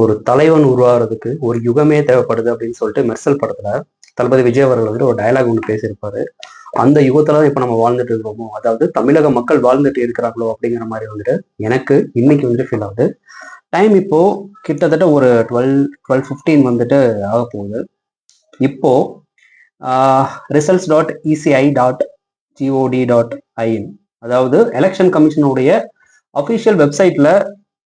ஒரு தலைவன் உருவாகிறதுக்கு ஒரு யுகமே தேவைப்படுது அப்படின்னு சொல்லிட்டு மெர்சல் படத்துல தளபதி விஜய் அவர்கள் வந்துட்டு ஒரு டயலாக் ஒன்று பேசியிருப்பாரு. அந்த யுகத்துலதான் இப்ப நம்ம வாழ்ந்துட்டு இருக்கோமோ, அதாவது தமிழக மக்கள் வாழ்ந்துட்டு இருக்கிறாங்களோ அப்படிங்கிற மாதிரி வந்துட்டு எனக்கு இன்னைக்கு வந்துட்டு ஃபீல் ஆகுது. டைம் இப்போ கிட்டத்தட்ட ஒரு 12:15 வந்துட்டு ஆக போகுது. இப்போ results.eci.gov.in, அதாவது எலெக்ஷன் கமிஷனுடைய அபிஷியல் வெப்சைட்ல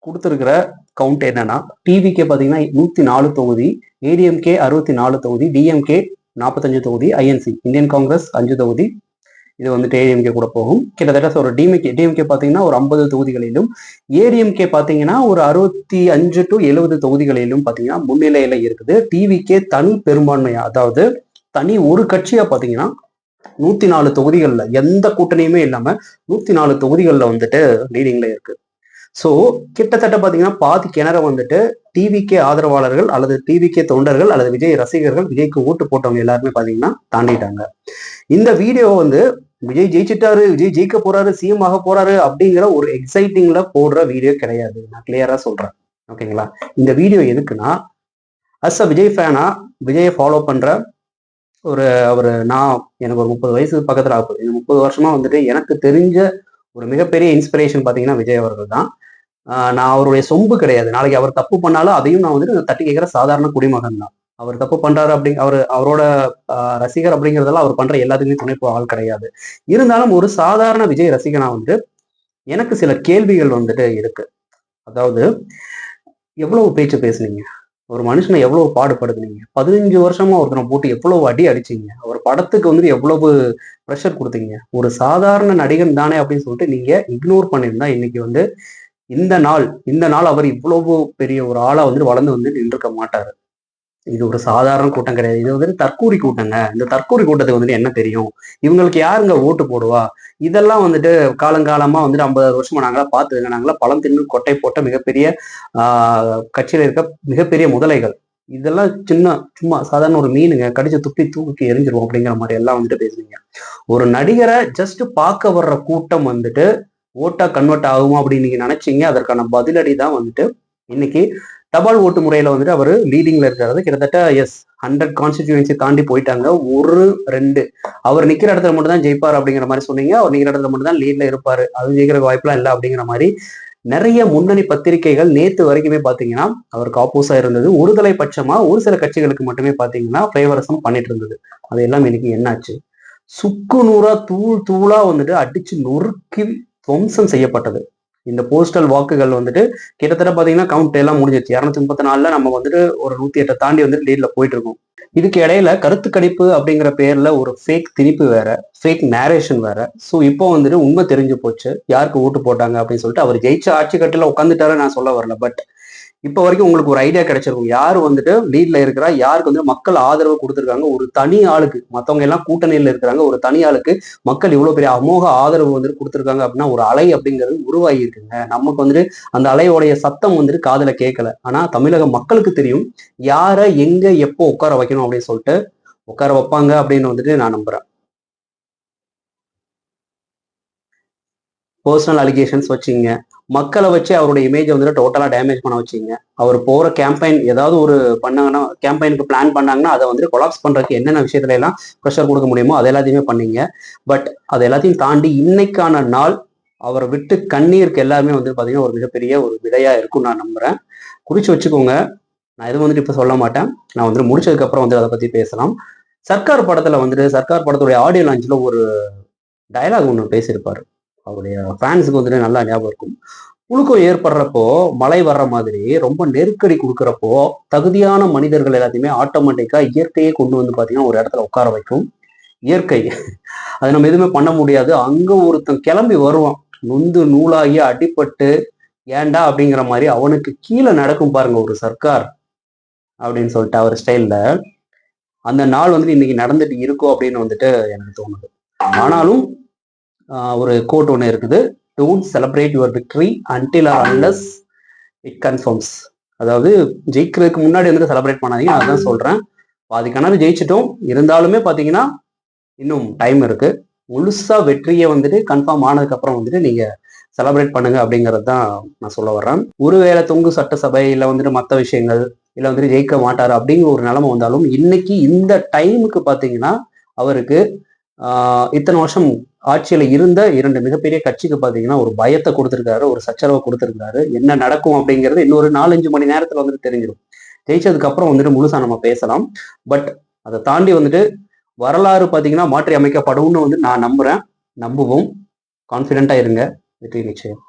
கொடுத்துருக்கிற கவுண்ட் என்னன்னா, டிவிக்கே பார்த்தீங்கன்னா 104 தொகுதி, ஏடிஎம்கே 64 தொகுதி, டிஎம்கே 45 தொகுதி, ஐஎன்சி இந்தியன் காங்கிரஸ் 5 தொகுதி, இது வந்துட்டு ஏடிஎம்கே கூட போகும். கிட்டத்தட்ட ஒரு டிஎம்கே பார்த்தீங்கன்னா ஒரு 50 தொகுதிகளிலும், ஏடிஎம்கே பார்த்தீங்கன்னா ஒரு 65 to 70 தொகுதிகளிலும் பார்த்தீங்கன்னா முன்னிலையில இருக்குது. டிவிக்கே தனி பெரும்பான்மையா, அதாவது தனி ஒரு கட்சியா பார்த்தீங்கன்னா 104 தொகுதிகளில் எந்த கூட்டணியுமே இல்லாம 104 தொகுதிகளில் வந்துட்டு லீடிங்ல இருக்கு. ஸோ கிட்டத்தட்ட பார்த்தீங்கன்னா பாதி கிணற வந்துட்டு டிவிக்கே ஆதரவாளர்கள் அல்லது டிவிக்கே தொண்டர்கள் அல்லது விஜய் ரசிகர்கள், விஜய்க்கு ஓட்டு போட்டவங்க எல்லாருமே பார்த்தீங்கன்னா தாண்டிட்டாங்க. இந்த வீடியோ வந்து விஜய் ஜெயிச்சிட்டாரு, விஜய் ஜெயிக்க போறாரு, சிஎம் ஆக போறாரு அப்படிங்கிற ஒரு எக்ஸைட்டிங்ல போடுற வீடியோ கிடையாது. நான் கிளியரா சொல்றேன், ஓகேங்களா? இந்த வீடியோ எதுக்குன்னா, அஸ் அ விஜய் ஃபேனா, விஜயை ஃபாலோ பண்ற எனக்கு ஒரு 30 வயசு பக்கத்துல ஆகுது. இந்த 30 வருஷமா வந்துட்டு எனக்கு தெரிஞ்ச ஒரு மிகப்பெரிய இன்ஸ்பிரேஷன் பார்த்தீங்கன்னா விஜய் அவர்கள் தான். நான் அவருடைய சொம்பு கிடையாது. நாளைக்கு அவர் தப்பு பண்ணாலும் அதையும் நான் வந்துட்டு தட்டி கேட்கிற சாதாரண குடிமகன் தான். அவர் தப்பு பண்றாரு அவரோட ரசிகர் அப்படிங்கிறதெல்லாம் அவர் பண்ற எல்லாத்துக்குமே துணை ஆள் கிடையாது. இருந்தாலும் ஒரு சாதாரண விஜய் ரசிகனா வந்துட்டு எனக்கு சில கேள்விகள் வந்துட்டு இருக்கு. அதாவது, எவ்வளவு பேச்சு பேசுனீங்க, ஒரு மனுஷனை எவ்வளவு பாடுபடுத்துனீங்க, 15 வருஷமா ஒருத்தனை போட்டு எவ்வளவு அடி அடிச்சீங்க, அவர் படத்துக்கு வந்துட்டு எவ்வளவு ப்ரெஷர் கொடுத்தீங்க, ஒரு சாதாரண நடிகன் தானே அப்படின்னு சொல்லிட்டு நீங்க இக்னோர் பண்ணியிருந்தா இன்னைக்கு வந்து இந்த நாள் அவர் இவ்வளவு பெரிய ஒரு ஆளா வந்துட்டு வளர்ந்து வந்து நின்றுக்க மாட்டாரு. இது ஒரு சாதாரண கூட்டம் கிடையாது. இது வந்துட்டு தற்கூரி கூட்டங்க. இந்த தற்கூரி கூட்டத்துக்கு வந்துட்டு என்ன தெரியும், இவங்களுக்கு யாருங்க ஓட்டு போடுவா, இதெல்லாம் வந்துட்டு காலங்காலமா வந்துட்டு 50 வருஷமா நாங்களா பார்த்துங்க, நாங்களா பழம் தின்னு கொட்டை போட்ட மிகப்பெரிய கட்சியில இருக்க மிகப்பெரிய முதலைகள், இதெல்லாம் சும்மா சாதாரண ஒரு மீனுங்க, கடிச்சு துப்பி தூக்கி எரிஞ்சிருவோம் அப்படிங்கிற மாதிரி எல்லாம் வந்துட்டு பேசுவீங்க. ஒரு நடிகரை ஜஸ்ட் பார்க்க வர்ற கூட்டம் வந்துட்டு ஓட்டா கன்வெர்ட் ஆகுமா அப்படின்னு நீங்க நினைச்சீங்க. அதற்கான பதிலடி தான் வந்துட்டு இன்னைக்கு தபால் ஓட்டு முறையில வந்துட்டு அவர் லீடிங்ல இருக்கிறது. கிட்டத்தட்ட 100 கான்ஸ்டிடியூன்சி தாண்டி போயிட்டாங்க. 1-2 அவர் நிக்கிற இடத்துல மட்டும் தான் ஜெயிப்பார் அப்படிங்கிற மாதிரி சொன்னீங்க. அவர் நிக்கிற இடத்துல மட்டும் தான் லீட்ல இருப்பாரு, அது ஜெயிக்கிற வாய்ப்புலாம் இல்லை அப்படிங்கிற மாதிரி நிறைய முன்னணி பத்திரிகைகள் நேத்து வரைக்குமே பாத்தீங்கன்னா அவருக்கு ஆப்போஸா இருந்தது. ஒருதலை பட்சமா ஒரு சில கட்சிகளுக்கு மட்டுமே பாத்தீங்கன்னா ஃபேவரசம் பண்ணிட்டு இருந்தது. அதையெல்லாம் இன்னைக்கு என்னாச்சு? சுக்கு நூறா தூளா வந்துட்டு அடிச்சு நொறுக்கி துவம்சம் செய்யப்பட்டது. இந்த போஸ்டல் வாக்குகள் வந்துட்டு கிட்டத்தட்ட பாத்தீங்கன்னா கவுண்ட் எல்லாம் முடிஞ்சிருச்சு. 234ல நம்ம வந்துட்டு ஒரு 108 தாண்டி வந்துட்டு லீட்ல போயிட்டு இருக்கோம். இதுக்கு இடையில கருத்து கணிப்பு அப்படிங்கிற பேர்ல ஒரு ஃபேக் திணிப்பு வேற, ஃபேக் நேரேஷன் வேற. ஸோ இப்போ வந்துட்டு உண்மை தெரிஞ்சு போச்சு யாருக்கு ஓட்டு போட்டாங்க அப்படின்னு சொல்லிட்டு. அவர் ஜெயிச்ச ஆட்சி கட்டில உட்காந்துட்டாரு நான் சொல்ல வரல, பட் இப்போ வரைக்கும் உங்களுக்கு ஒரு ஐடியா கிடைச்சிருக்கும் யார் வந்துட்டு லீட்ல இருக்கிறா, யாருக்கு வந்து மக்கள் ஆதரவு கொடுத்துருக்காங்க. ஒரு தனி ஆளுக்கு, மற்றவங்க எல்லாம் கூட்டணியில இருக்கிறாங்க, ஒரு தனி ஆளுக்கு மக்கள் இவ்வளவு பெரிய அமோக ஆதரவு வந்துட்டு கொடுத்துருக்காங்க அப்படின்னா ஒரு அலை அப்படிங்கிறது உருவாகி இருக்குங்க. நமக்கு வந்துட்டு அந்த அலையோடைய சத்தம் வந்துட்டு காதுல கேட்கல. ஆனா தமிழக மக்களுக்கு தெரியும் யாரை எங்க எப்போ உட்கார வைக்கணும் அப்படின்னு சொல்லிட்டு உட்கார வைப்பாங்க அப்படின்னு வந்துட்டு நான் நம்புறேன். பர்சனல் அலிகேஷன்ஸ் வச்சிங்க, மக்களை வச்சு அவருடைய இமேஜை வந்துட்டு டோட்டலா டேமேஜ் பண்ண வச்சிங்க. அவர் போற கேம்பெயின் ஏதாவது ஒரு பண்ணாங்கன்னா, கேம்பெயினுக்கு பிளான் பண்ணாங்கன்னா அதை வந்துட்டு கொலாப்ஸ் பண்றதுக்கு என்னென்ன விஷயத்துல எல்லாம் ப்ரெஷர் கொடுக்க முடியுமோ அது எல்லாத்தையுமே பண்ணீங்க. பட் அது எல்லாத்தையும் தாண்டி இன்னைக்கான நாள் அவரை விட்டு கண்ணீருக்கு எல்லாருமே வந்து பாத்தீங்கன்னா ஒரு மிகப்பெரிய ஒரு விதையா இருக்கும் நான் நம்புறேன். குறிச்சு வச்சுக்கோங்க. நான் எதுவும் வந்துட்டு இப்ப சொல்ல மாட்டேன். நான் வந்துட்டு முடிச்சதுக்கு அப்புறம் வந்து அதை பத்தி பேசலாம். சர்க்கார் படத்துல வந்துட்டு சர்க்கார் படத்துடைய ஆடியோ லான்ச்ல ஒரு டயலாக் ஒன்று பேசியிருப்பாரு. அவருடைய ஃபேன்ஸுக்கு வந்துட்டு நல்லா ஞாபகம் இருக்கும். புழுக்கம் ஏற்படுறப்போ, மழை வர்ற மாதிரி ரொம்ப நெருக்கடி கொடுக்குறப்போ தகுதியான மனிதர்கள் எல்லாத்தையுமே ஆட்டோமேட்டிக்கா இயற்கையே கொண்டு வந்து பாத்தீங்கன்னா ஒரு இடத்துல உட்கார வைக்கும். இயற்கை அதை நம்ம எதுவுமே பண்ண முடியாது. அங்க ஒருத்தன் கிளம்பி வருவான், நொந்து நூலாகி அடிபட்டு ஏண்டா அப்படிங்கிற மாதிரி அவனுக்கு கீழே நடக்கும் பாருங்க ஒரு சர்க்கார் அப்படின்னு சொல்லிட்டு அவர் ஸ்டைல்ல. அந்த நாள் வந்துட்டு இன்னைக்கு நடந்துட்டு இருக்கோம் அப்படின்னு வந்துட்டு எனக்கு தோணுது. ஆனாலும் ஒரு கோட் ஒன்று இருக்குது, don't celebrate your victory until R unless it confirms. அதாவது ஜெயிக்கிறதுக்கு முன்னாடி வந்துட்டு செலிப்ரேட் பண்ணாதீங்க, அதுதான் சொல்றேன். பாதி கணக்கு ஜெயிச்சிட்டோம், இருந்தாலுமே பாத்தீங்கன்னா இன்னும் டைம் இருக்கு. முழுசா வெற்றியை வந்துட்டு கன்ஃபார்ம் ஆனதுக்கு அப்புறம் வந்துட்டு நீங்க செலிப்ரேட் பண்ணுங்க அப்படிங்கிறது தான் நான் சொல்ல வர்றேன். ஒருவேளை தொங்கு சட்டசபை இல்லை வந்துட்டு மற்ற விஷயங்கள் இல்லை வந்துட்டு ஜெயிக்க மாட்டாரு அப்படிங்கிற ஒரு நிலைமை வந்தாலும் இன்னைக்கு இந்த டைமுக்கு பார்த்தீங்கன்னா அவருக்கு இத்தனை வருஷம் ஆட்சியில இருந்த 2 மிகப்பெரிய கட்சிக்கு பார்த்தீங்கன்னா ஒரு பயத்தை கொடுத்துருக்காரு, ஒரு சச்சரவை கொடுத்துருக்காரு. என்ன நடக்கும் அப்படிங்கிறது இன்னொரு 4-5 மணி நேரத்துல வந்துட்டு தெரிஞ்சிடும். ஜெயிச்சதுக்கு அப்புறம் வந்துட்டு முழுசா நம்ம பேசலாம். பட் அதை தாண்டி வந்துட்டு வரலாறு பார்த்தீங்கன்னா மாற்றி அமைக்கப்படும்னு வந்து நான் நம்புறேன். நம்புவோம். கான்ஃபிடென்ட்டா இருங்க. வெற்றி நிச்சயம்.